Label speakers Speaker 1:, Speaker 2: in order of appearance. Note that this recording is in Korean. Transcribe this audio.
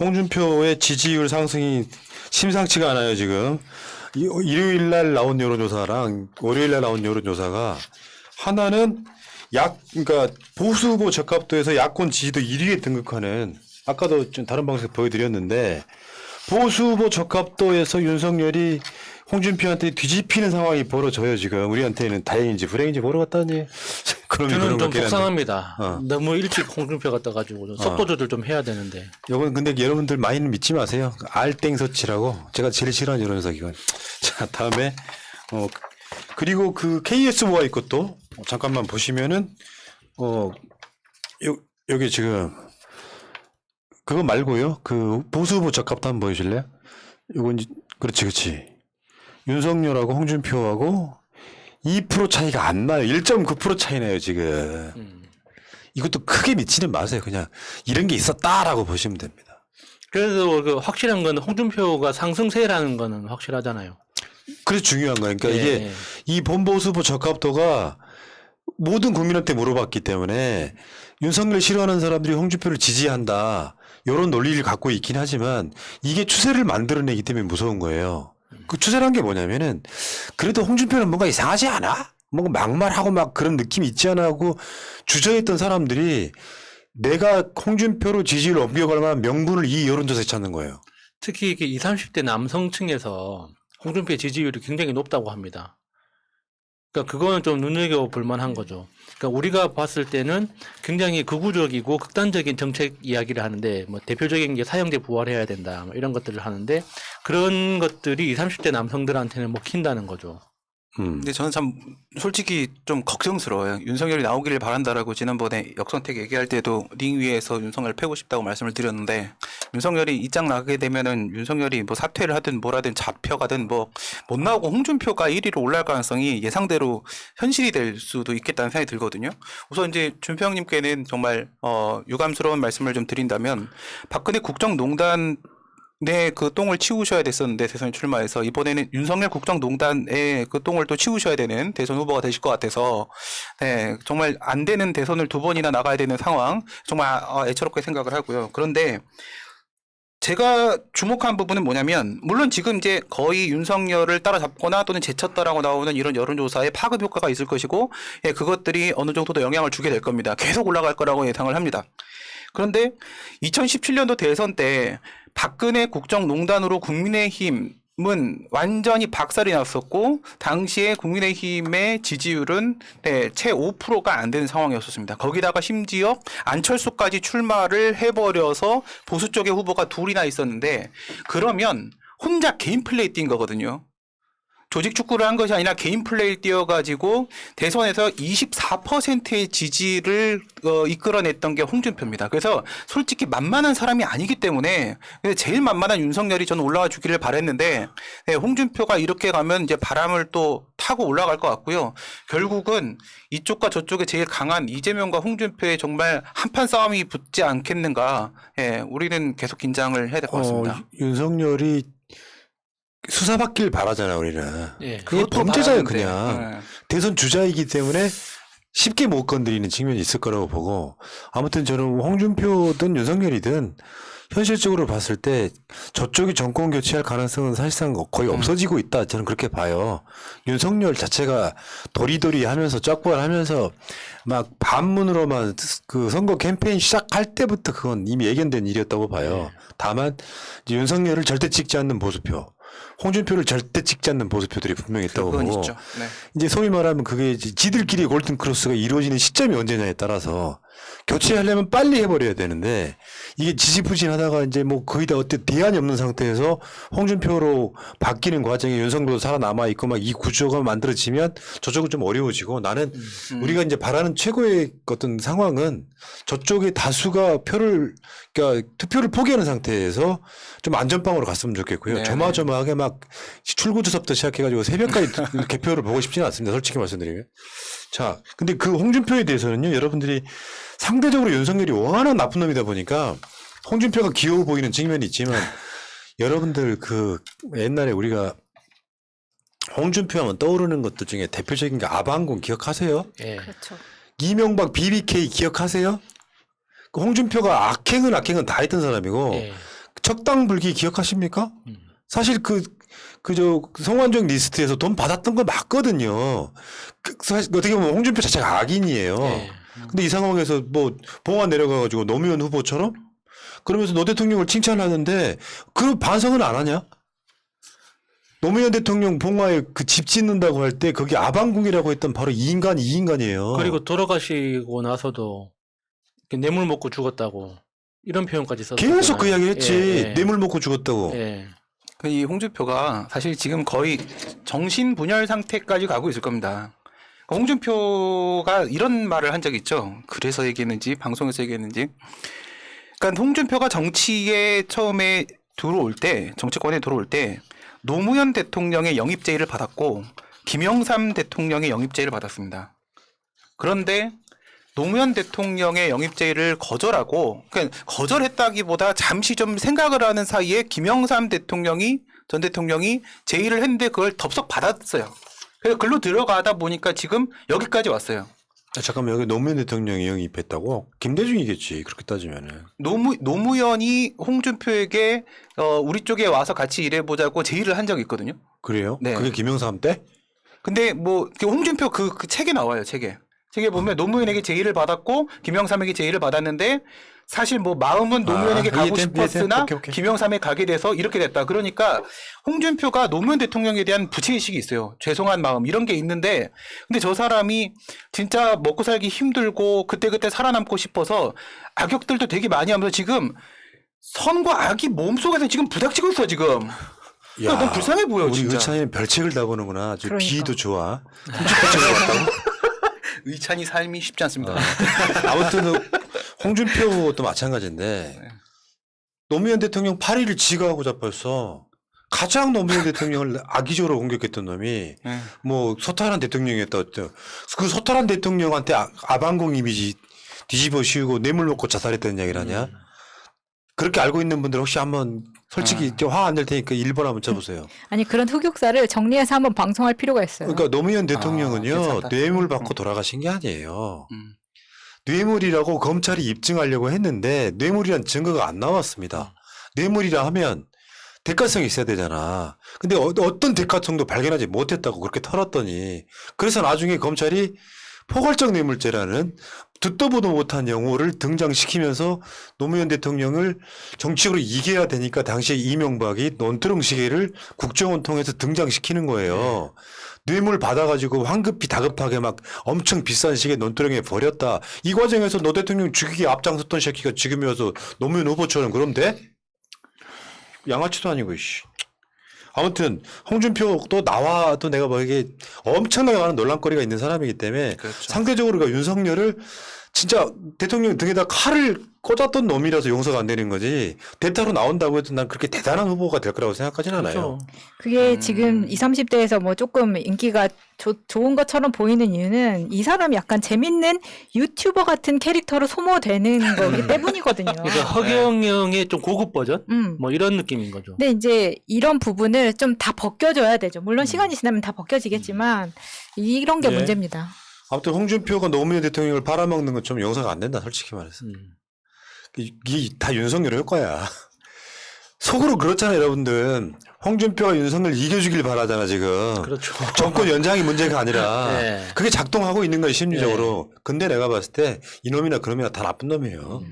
Speaker 1: 홍준표의 지지율 상승이 심상치가 않아요, 지금. 일요일 날 나온 여론조사랑 월요일 날 나온 여론조사가 하나는 그러니까 보수 후보 적합도에서 야권 지지도 1위에 등극하는 아까도 좀 다른 방송에서 보여드렸는데 보수 후보 적합도에서 윤석열이 홍준표한테 뒤집히는 상황이 벌어져요, 지금. 우리한테는 다행인지 불행인지 모르겠다니.
Speaker 2: 저는 좀 속상합니다. 너무 일찍 홍준표가 떠가지고 속도 조절 좀 해야 되는데.
Speaker 1: 이건 근데 여러분들 많이는 믿지 마세요. 알땡서치라고 제가 제일 싫어하는 여론조사 기관. 자, 다음에 그리고 그 KS 모아이 것도 잠깐만 보시면은 여기 지금 그거 말고요. 그 보수 후보 적합도 한번 보여줄래요? 이건 그렇지. 윤석열하고 홍준표하고 2% 차이가 안 나요. 1.9% 차이 나요, 지금. 이것도 크게 미치는 마세요. 그냥 이런 게 있었다라고 보시면 됩니다.
Speaker 2: 그래서 그 확실한 건 홍준표가 상승세라는 거는 확실하잖아요.
Speaker 1: 그래서 중요한 거예요. 그러니까
Speaker 2: 예.
Speaker 1: 이게 이 본보수 후보 적합도가 모든 국민한테 물어봤기 때문에 윤석열 싫어하는 사람들이 홍준표를 지지한다. 이런 논리를 갖고 있긴 하지만 이게 추세를 만들어내기 때문에 무서운 거예요. 그 추세란 게 뭐냐면은 그래도 홍준표는 뭔가 이상하지 않아? 뭔가 막말하고 막 그런 느낌이 있지 않아 하고 주저했던 사람들이 내가 홍준표로 지지를 옮겨갈 만한 명분을 이 여론조사에 찾는 거예요.
Speaker 2: 특히 이게 20, 30대 남성층에서 홍준표의 지지율이 굉장히 높다고 합니다. 그러니까 그거는 좀 눈여겨볼 만한 거죠. 그러니까 우리가 봤을 때는 굉장히 극우적이고 극단적인 정책 이야기를 하는데 뭐 대표적인 게 사형제 부활해야 된다 뭐 이런 것들을 하는데 그런 것들이 20, 30대 남성들한테는 먹힌다는 거죠.
Speaker 3: 근데 저는 참 솔직히 좀 걱정스러워요. 윤석열이 나오기를 바란다라고 지난번에 역선택 얘기할 때도 링 위에서 윤석열 패고 싶다고 말씀을 드렸는데 윤석열이 입장 나가게 되면은 윤석열이 뭐 사퇴를 하든 뭐라든 잡혀가든 뭐 못 나오고 홍준표가 1위로 올라갈 가능성이 예상대로 현실이 될 수도 있겠다는 생각이 들거든요. 우선 이제 준표 형님께는 정말 유감스러운 말씀을 좀 드린다면 박근혜 국정농단 그 똥을 치우셔야 됐었는데 대선 출마해서 이번에는 윤석열 국정농단의 그 똥을 또 치우셔야 되는 대선 후보가 되실 것 같아서 정말 안 되는 대선을 2번이나 나가야 되는 상황 정말 애처롭게 생각을 하고요. 그런데 제가 주목한 부분은 뭐냐면 물론 지금 이제 거의 윤석열을 따라잡거나 또는 제쳤다라고 나오는 이런 여론조사에 파급 효과가 있을 것이고 그것들이 어느 정도 더 영향을 주게 될 겁니다. 계속 올라갈 거라고 예상을 합니다. 그런데 2017년도 대선 때 박근혜 국정농단으로 국민의힘은 완전히 박살이 났었고 당시에 국민의힘의 지지율은 채 5%가 안 되는 상황이었습니다. 거기다가 심지어 안철수까지 출마를 해버려서 보수 쪽의 후보가 둘이나 있었는데 그러면 혼자 개인 플레이 뛴 거거든요. 조직 축구를 한 것이 아니라 개인 플레이를 띄워가지고 대선에서 24%의 지지를 이끌어냈던 게 홍준표입니다. 그래서 솔직히 만만한 사람이 아니기 때문에 제일 만만한 윤석열이 저는 올라와 주기를 바랬는데 홍준표가 이렇게 가면 이제 바람을 또 타고 올라갈 것 같고요. 결국은 이쪽과 저쪽에 제일 강한 이재명과 홍준표의 정말 한판 싸움이 붙지 않겠는가. 우리는 계속 긴장을 해야 될 것 같습니다.
Speaker 1: 윤석열이 수사받길 바라잖아, 우리는.
Speaker 2: 예.
Speaker 1: 그게 범죄자예요,
Speaker 3: 바라는데.
Speaker 1: 그냥. 대선 주자이기 때문에 쉽게 못 건드리는 측면이 있을 거라고 보고 아무튼 저는 홍준표든 윤석열이든 현실적으로 봤을 때 저쪽이 정권 교체할 가능성은 사실상 거의 없어지고 있다. 저는 그렇게 봐요. 윤석열 자체가 도리도리 하면서 짝부활하면서 막 반문으로만 그 선거 캠페인 시작할 때부터 그건 이미 예견된 일이었다고 봐요. 다만 이제 윤석열을 절대 찍지 않는 보수표. 홍준표를 절대 찍지 않는 보수표들이 분명히 있다고
Speaker 3: 그건
Speaker 1: 보고
Speaker 3: 있죠. 네.
Speaker 1: 이제 소위 말하면 그게 이제 지들끼리 골든 크로스가 이루어지는 시점이 언제냐에 따라서 교체하려면 빨리 해버려야 되는데 이게 지지부진하다가 이제 뭐 거의 다 어때 대안이 없는 상태에서 홍준표로 바뀌는 과정에 윤석열도 살아남아 있고 막 이 구조가 만들어지면 저쪽은 좀 어려워지고 나는 우리가 이제 바라는 최고의 어떤 상황은 저쪽의 다수가 그러니까 투표를 포기하는 상태에서 좀 안전빵으로 갔으면 좋겠고요.
Speaker 3: 네네.
Speaker 1: 조마조마하게 막 출구조사부터 시작해가지고 새벽까지 개표를 보고 싶지는 않습니다. 솔직히 말씀드리면. 자, 근데 그 홍준표에 대해서는요, 여러분들이 상대적으로 윤석열이 워낙 나쁜 놈이다 보니까 홍준표가 귀여워 보이는 측면이 있지만 여러분들 그 옛날에 우리가 홍준표 하면 떠오르는 것들 중에 대표적인 게 아바항공 기억하세요?
Speaker 2: 예.
Speaker 4: 그렇죠.
Speaker 1: 이명박 BBK 기억하세요? 그 홍준표가 악행은 다 했던 사람이고
Speaker 2: 예.
Speaker 1: 적당불기 기억하십니까? 사실 성완종 리스트에서 돈 받았던 거 맞거든요. 사실 어떻게 보면 홍준표 자체가 악인이에요.
Speaker 2: 네.
Speaker 1: 근데 이 상황에서 뭐 봉화 내려가가지고 노무현 후보처럼 그러면서 노 대통령을 칭찬하는데 그 반성은 안 하냐? 노무현 대통령 봉화에 그 집 짓는다고 할 때 거기 아방궁이라고 했던 바로 이 인간이에요.
Speaker 2: 그리고 돌아가시고 나서도 뇌물 먹고 죽었다고 이런 표현까지 썼어요.
Speaker 1: 계속 그 이야기를 했지.
Speaker 2: 예.
Speaker 1: 뇌물 먹고 죽었다고.
Speaker 2: 예.
Speaker 3: 이 홍준표가 사실 지금 거의 정신분열 상태까지 가고 있을 겁니다. 홍준표가 이런 말을 한 적이 있죠. 그래서 얘기했는지 방송에서 얘기했는지. 그러니까 홍준표가 정치에 처음에 정치권에 들어올 때 노무현 대통령의 영입 제의를 받았고 김영삼 대통령의 영입 제의를 받았습니다. 그런데 노무현 대통령의 영입 제의를 거절하고, 그러니까 거절했다기보다 잠시 좀 생각을 하는 사이에 김영삼 전 대통령이 제의를 했는데 그걸 덥석 받았어요. 그래서 글로 들어가다 보니까 지금 여기까지 왔어요.
Speaker 1: 잠깐만 여기 노무현 대통령이 영입했다고? 김대중이겠지 그렇게 따지면은.
Speaker 3: 노무현이 홍준표에게 우리 쪽에 와서 같이 일해보자고 제의를 한 적이 있거든요.
Speaker 1: 그래요?
Speaker 3: 네.
Speaker 1: 그게 김영삼 때?
Speaker 3: 근데 뭐 홍준표 그 책에 나와요. 책에 보면 노무현에게 제의를 받았고 김영삼에게 제의를 받았는데 사실 뭐 마음은 노무현에게 가고 싶었으나
Speaker 1: 오케이.
Speaker 3: 김영삼에 가게 돼서 이렇게 됐다. 그러니까 홍준표가 노무현 대통령에 대한 부채의식이 있어요. 죄송한 마음 이런 게 있는데 근데 저 사람이 진짜 먹고 살기 힘들고 그때그때 살아남고 싶어서 악역들도 되게 많이 하면서 지금 선과 악이 몸속에서 지금 부닥치고 있어 지금. 그러니까 너무 불쌍해 보여
Speaker 1: 우리
Speaker 3: 진짜.
Speaker 1: 의찬이는 별책을 다 보는구나. 아주
Speaker 4: 그러니까.
Speaker 1: 비도 좋아. 별책을 봤다고?
Speaker 3: 의찬이 삶이 쉽지 않습니다.
Speaker 1: 아무튼 홍준표도 마찬가지인데 노무현 대통령 8.1을 지가 하고 자빠졌어. 가장 노무현 대통령을 악의적으로 공격했던 놈이
Speaker 3: 네.
Speaker 1: 뭐 소탈한 대통령이었다. 그 소탈한 대통령한테 아방궁 이미지 뒤집어 씌우고 뇌물 먹고 자살했다는 이야기를 하냐? 그렇게 알고 있는 분들 혹시 한번 솔직히 화 안 낼 테니까 1번 한번 쳐보세요.
Speaker 4: 아니 그런 흑역사를 정리해서 한번 방송할 필요가 있어요.
Speaker 1: 그러니까 노무현 대통령은요
Speaker 3: 괜찮다.
Speaker 1: 뇌물 받고 돌아가신 게 아니에요.
Speaker 3: 음.
Speaker 1: 뇌물이라고 검찰이 입증하려고 했는데 뇌물이란 증거가 안 나왔습니다. 뇌물이라 하면 대가성이 있어야 되잖아. 근데 어떤 대가성도 발견하지 못했다고 그렇게 털었더니 그래서 나중에 검찰이 포괄적 뇌물죄라는 듣도 보도 못한 용어를 등장시키면서 노무현 대통령을 정치적으로 이겨야 되니까 당시에 이명박이 논두렁 시계를 국정원 통해서 등장시키는 거예요. 뇌물 받아가지고 황급히 다급하게 막 엄청 비싼 시계 논두렁에 버렸다. 이 과정에서 노 대통령 죽이기 앞장섰던 새끼가 지금이어서 노무현 후보처럼 그럼 돼? 양아치도 아니고 씨. 아무튼 홍준표도 나와도 내가 뭐 이게 엄청나게 많은 논란거리가 있는 사람이기 때문에
Speaker 3: 그렇죠.
Speaker 1: 상대적으로 그 윤석열을 진짜 대통령 등에다 칼을 꽂았던 놈이라서 용서가 안 되는 거지 대타로 나온다고 해도 난 그렇게 대단한 후보가 될 거라고 생각하진 않아요.
Speaker 2: 그렇죠.
Speaker 4: 그게 지금 20, 30대에서 뭐 조금 인기가 좋은 것처럼 보이는 이유는 이 사람이 약간 재밌는 유튜버 같은 캐릭터로 소모되는 거기 때문이거든요.
Speaker 2: 그러니까 허경영의 좀 고급 버전?
Speaker 4: 음.
Speaker 2: 뭐 이런 느낌인 거죠.
Speaker 4: 근데 이제 이런 부분을 좀 다 벗겨줘야 되죠. 물론 시간이 지나면 다 벗겨지겠지만 이런 게
Speaker 1: 예.
Speaker 4: 문제입니다.
Speaker 1: 아무튼 홍준표가 노무현 대통령을 팔아먹는 건 좀 용서가 안 된다 솔직히 말해서. 이게 다 윤석열 효과야. 속으로 그렇잖아요 여러분들. 홍준표가 윤석열 이겨주길 바라잖아 지금.
Speaker 2: 그렇죠.
Speaker 1: 정권 연장이 문제가 아니라
Speaker 2: 네.
Speaker 1: 그게 작동하고 있는 거예요 심리적으로. 근데 내가 봤을 때 이놈이나 그놈이나 다 나쁜 놈이에요.